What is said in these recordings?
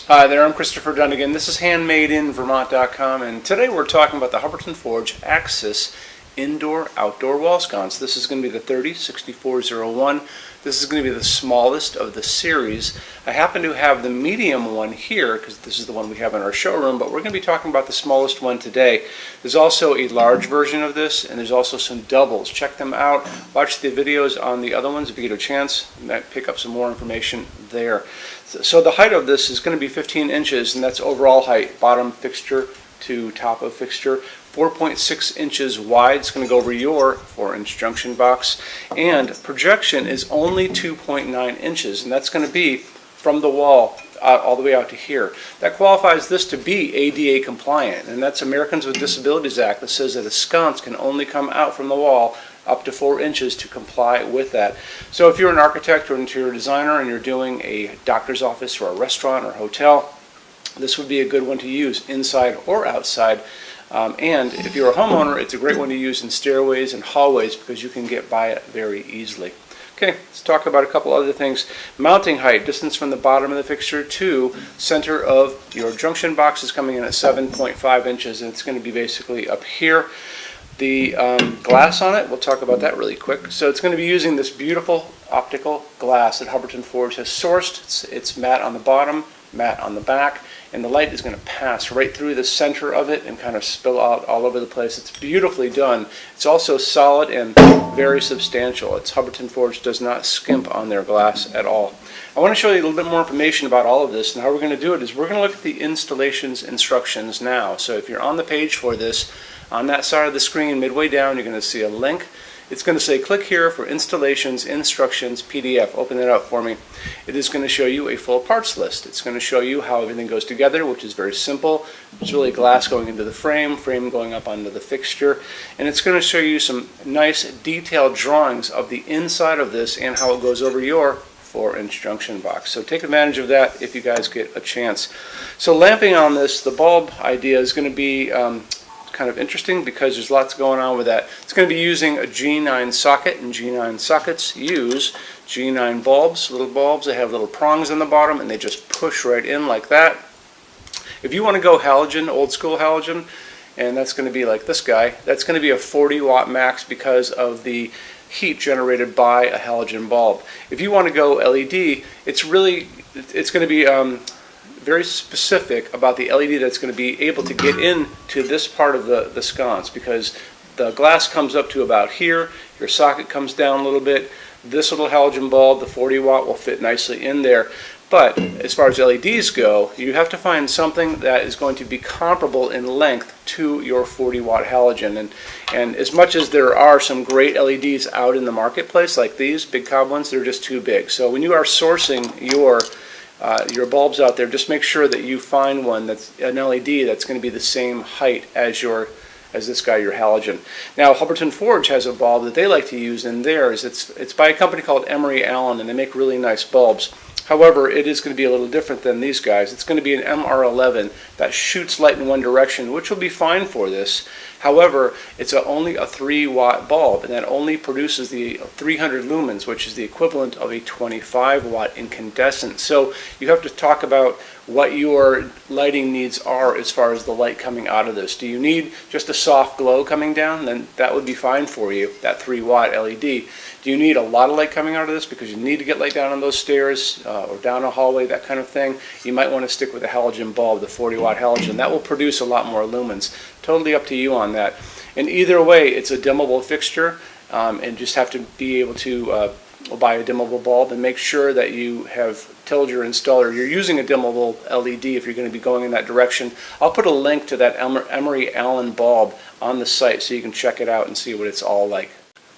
Hi there, I'm Christopher Dunnigan. This is HandmadeInVermont.com, and today we're talking about the Hubbardton Forge Axis Indoor-Outdoor Wall Sconce. This is going to be the 306401. This is going to be the smallest of the series. I happen to have the medium one here because this is the one we have in our showroom, but we're going to be talking about the smallest one today. There's also a large version of this, and there's also some doubles. Check them out. Watch the videos on the other ones if you get a chance. You might pick up some more information there. So the height of this is going to be 15 inches, and that's overall height, bottom fixture to top of fixture. 4.6 inches wide. It's going to go over your 4-inch junction box, and projection is only 2.9 inches, and that's going to be from the wall all the way out to here. That qualifies this to be ADA compliant, and that's Americans with Disabilities Act that says that a sconce can only come out from the wall up to 4 inches to comply with that. So if you're an architect or interior designer and you're doing a doctor's office or a restaurant or hotel, this would be a good one to use inside or outside. And if you're a homeowner, it's a great one to use in stairways and hallways because you can get by it very easily. Okay, let's talk about a couple other things. Mounting height, distance from the bottom of the fixture to center of your junction box is coming in at 7.5 inches, and it's going to be basically up here. The glass on it, we'll talk about that really quick. So it's going to be using this beautiful optical glass that Hubbardton Forge has sourced. It's matte on the bottom, matte on the back, and the light is going to pass right through the center of it and kind of spill out all over the place. It's beautifully done. It's also solid and very substantial. It's Hubbardton Forge does not skimp on their glass at all. I want to show you a little bit more information about all of this, and how we're going to do it is we're going to look at the installations instructions now. So if you're on the page for this, on that side of the screen midway down you're going to see a link. It's going to say click here for installations instructions PDF. Open it up for me. It is going to show you a full parts list. It's going to show you how everything goes together, which is very simple. It's really glass going into the frame, frame going up onto the fixture, and it's going to show you some nice detailed drawings of the inside of this and how it goes over your 4-inch junction box. So take advantage of that if you guys get a chance. So lamping on this, the bulb idea is going to be kind of interesting because there's lots going on with that. It's going to be using a G9 socket, and G9 sockets use G9 bulbs, little bulbs. They have little prongs on the bottom and they just push right in like that. If you want to go halogen, old school halogen, and that's going to be like this guy, that's going to be a 40 watt max because of the heat generated by a halogen bulb. If you want to go LED, it's going to be very specific about the LED that's going to be able to get into this part of the sconce, because the glass comes up to about here, your socket comes down a little bit, this little halogen bulb, the 40 watt, will fit nicely in there. But as far as LEDs go, you have to find something that is going to be comparable in length to your 40 watt halogen. And as much as there are some great LEDs out in the marketplace like these big cob ones, they're just too big. So when you are sourcing your bulbs out there, just make sure that you find one that's an LED that's going to be the same height as this guy, your halogen. Now, Hubbardton Forge has a bulb that they like to use in theirs. It's by a company called Emery Allen, and they make really nice bulbs. However, it is going to be a little different than these guys. It's going to be an MR11 that shoots light in one direction, which will be fine for this. However, it's only a 3 watt bulb, and that only produces the 300 lumens, which is the equivalent of a 25 watt incandescent. So you have to talk about what your lighting needs are as far as the light coming out of this. Do you need just a soft glow coming down? Then that would be fine for you, that 3 watt LED. Do you need a lot of light coming out of this because you need to get light down on those stairs or down a hallway, that kind of thing? You might want to stick with a halogen bulb, the 40 watt halogen. That will produce a lot more lumens. Totally up to you on that. And either way, it's a dimmable fixture, and just have to be able to buy a dimmable bulb and make sure that you have told your installer you're using a dimmable LED if you're going to be going in that direction. I'll put a link to that Emery Allen bulb on the site so you can check it out and see what it's all like.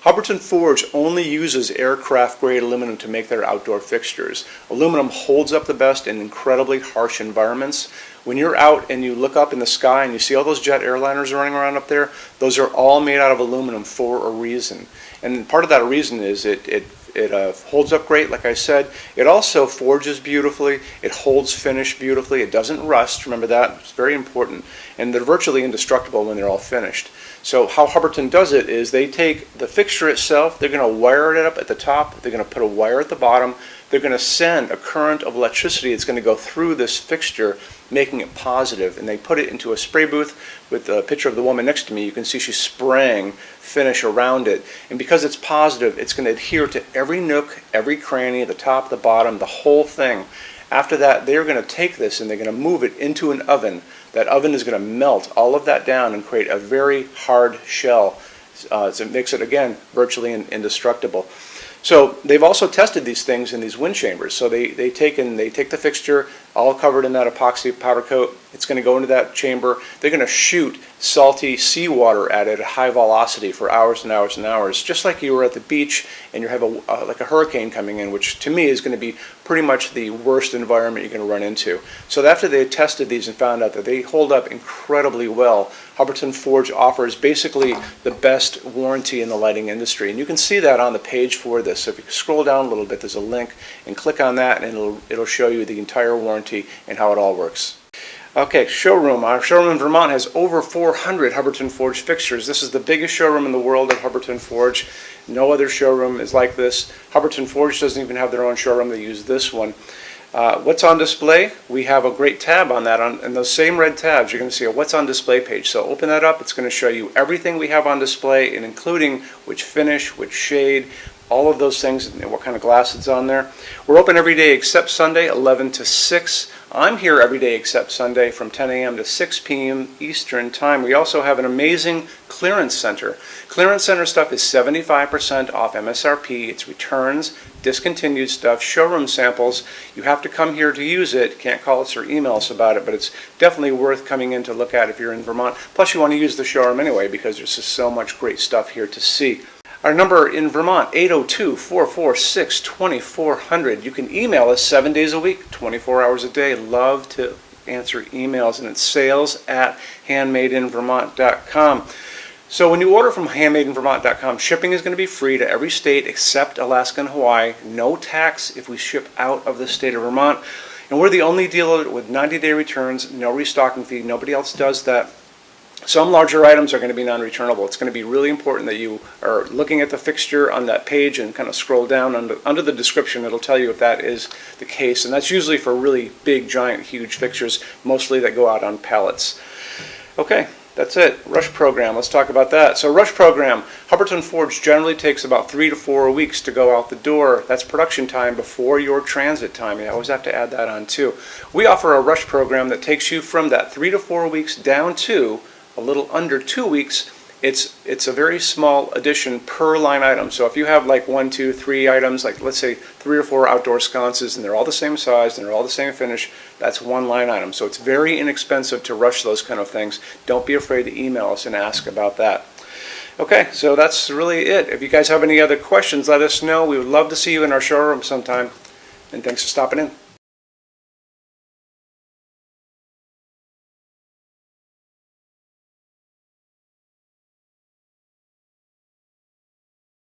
Hubbardton Forge only uses aircraft-grade aluminum to make their outdoor fixtures. Aluminum holds up the best in incredibly harsh environments. When you're out and you look up in the sky and you see all those jet airliners running around up there, those are all made out of aluminum for a reason. And part of that reason is it holds up great, like I said. It also forges beautifully. It holds finish beautifully. It doesn't rust. Remember that. It's very important. And they're virtually indestructible when they're all finished. So how Hubbardton does it is they take the fixture itself, they're going to wire it up at the top, they're going to put a wire at the bottom, they're going to send a current of electricity that's going to go through this fixture, making it positive. And they put it into a spray booth with a picture of the woman next to me. You can see she's spraying finish around it. And because it's positive, it's going to adhere to every nook, every cranny, the top, the bottom, the whole thing. After that, they're going to take this and they're going to move it into an oven. That oven is going to melt all of that down and create a very hard shell. So it makes it, again, virtually indestructible. So they've also tested these things in these wind chambers. So they take the fixture, all covered in that epoxy powder coat. It's going to go into that chamber. They're going to shoot salty seawater at it at high velocity for hours and hours and hours, just like you were at the beach and you have like a hurricane coming in, which to me is going to be pretty much the worst environment you're going to run into. So after they tested these and found out that they hold up incredibly well, Hubbardton Forge offers basically the best warranty in the lighting industry. And you can see that on the page for this. So if you scroll down a little bit, there's a link, and click on that and it'll show you the entire warranty and how it all works. Okay, showroom. Our showroom in Vermont has over 400 Hubbardton Forge fixtures. This is the biggest showroom in the world at Hubbardton Forge. No other showroom is like this. Hubbardton Forge doesn't even have their own showroom. They use this one. What's on display? We have a great tab on that. And those same red tabs, you're going to see a what's on display page. So open that up. It's going to show you everything we have on display, and including which finish, which shade, all of those things, and what kind of glass it's on there. We're open every day except Sunday, 11 to 6. I'm here every day except Sunday from 10 a.m. to 6 p.m. Eastern Time. We also have an amazing clearance center. Clearance center stuff is 75% off MSRP. It's returns, discontinued stuff, showroom samples. You have to come here to use it. Can't call us or email us about it, but it's definitely worth coming in to look at if you're in Vermont. Plus, you want to use the showroom anyway because there's just so much great stuff here to see. Our number in Vermont, 802-446-2400. You can email us 7 days a week, 24 hours a day. Love to answer emails, and it's sales@HandmadeInVermont.com. So when you order from HandmadeInVermont.com, shipping is going to be free to every state except Alaska and Hawaii. No tax if we ship out of the state of Vermont. And we're the only dealer with 90-day returns, no restocking fee. Nobody else does that. Some larger items are going to be non-returnable. It's going to be really important that you are looking at the fixture on that page and kind of scroll down under the description. It'll tell you if that is the case. And that's usually for really big, giant, huge fixtures, mostly that go out on pallets. Okay, that's it. Rush program. Let's talk about that. So rush program, Hubbardton Forge generally takes about 3 to 4 weeks to go out the door. That's production time before your transit time. You always have to add that on too. We offer a rush program that takes you from that 3 to 4 weeks down to a little under 2 weeks. It's a very small addition per line item. So if you have like 1, 2, 3 items, like let's say 3 or 4 outdoor sconces, and they're all the same size and they're all the same finish, that's one line item. So it's very inexpensive to rush those kind of things. Don't be afraid to email us and ask about that. Okay, so that's really it. If you guys have any other questions, let us know. We would love to see you in our showroom sometime. And thanks for stopping in.